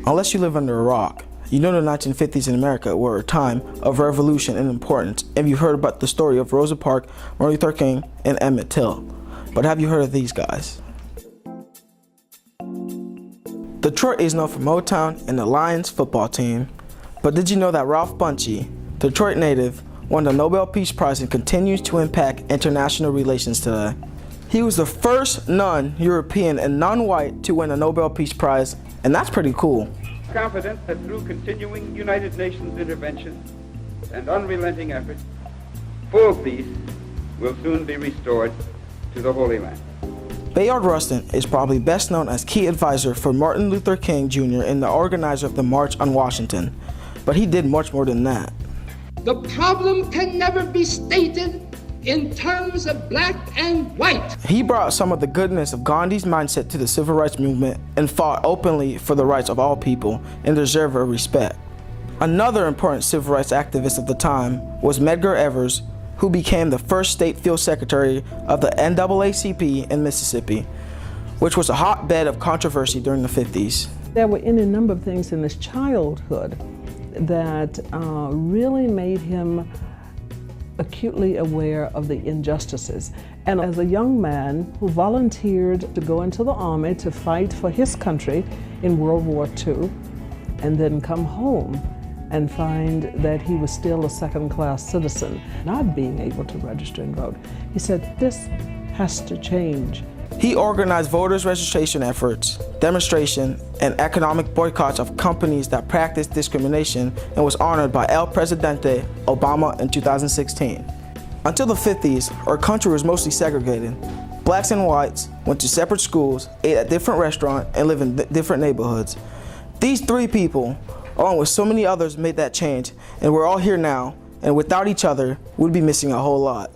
Unless you live under a rock, you know the 1950s in America were a time of revolution and importance, and you've heard about the story of Rosa Parks, Martin Luther King, and Emmett Till. But have you heard of these guys? Detroit is known for Motown and the Lions football team, but did you know that Ralph Bunche, Detroit native, won the Nobel Peace Prize and continues to impact international relations today? He was the first non-European and non-white to win a Nobel Peace Prize, and that's pretty cool. Confident that through continuing United Nations intervention and unrelenting effort, full peace will soon be restored to the Holy Land. Bayard Rustin is probably best known as key advisor for Martin Luther King Jr. and the organizer of the March on Washington, but he did much more than that. The problem can never be stated in terms of black and white. He brought some of the goodness of Gandhi's mindset to the civil rights movement and fought openly for the rights of all people and deserve our respect. Another important civil rights activist of the time was Medgar Evers, who became the first state field secretary of the NAACP in Mississippi, which was a hotbed of controversy during the 50s. There were any number of things in his childhood that really made him acutely aware of the injustices. And as a young man who volunteered to go into the army to fight for his country in World War II, and then come home and find that he was still a second-class citizen, not being able to register and vote, he said, this has to change. He organized voters' registration efforts, demonstration, and economic boycotts of companies that practiced discrimination and was honored by El Presidente Obama in 2016. Until the 50s, our country was mostly segregated. Blacks and whites went to separate schools, ate at different restaurants, and lived in different neighborhoods. These three people, along with so many others, made that change, and we're all here now, and without each other, we'd be missing a whole lot.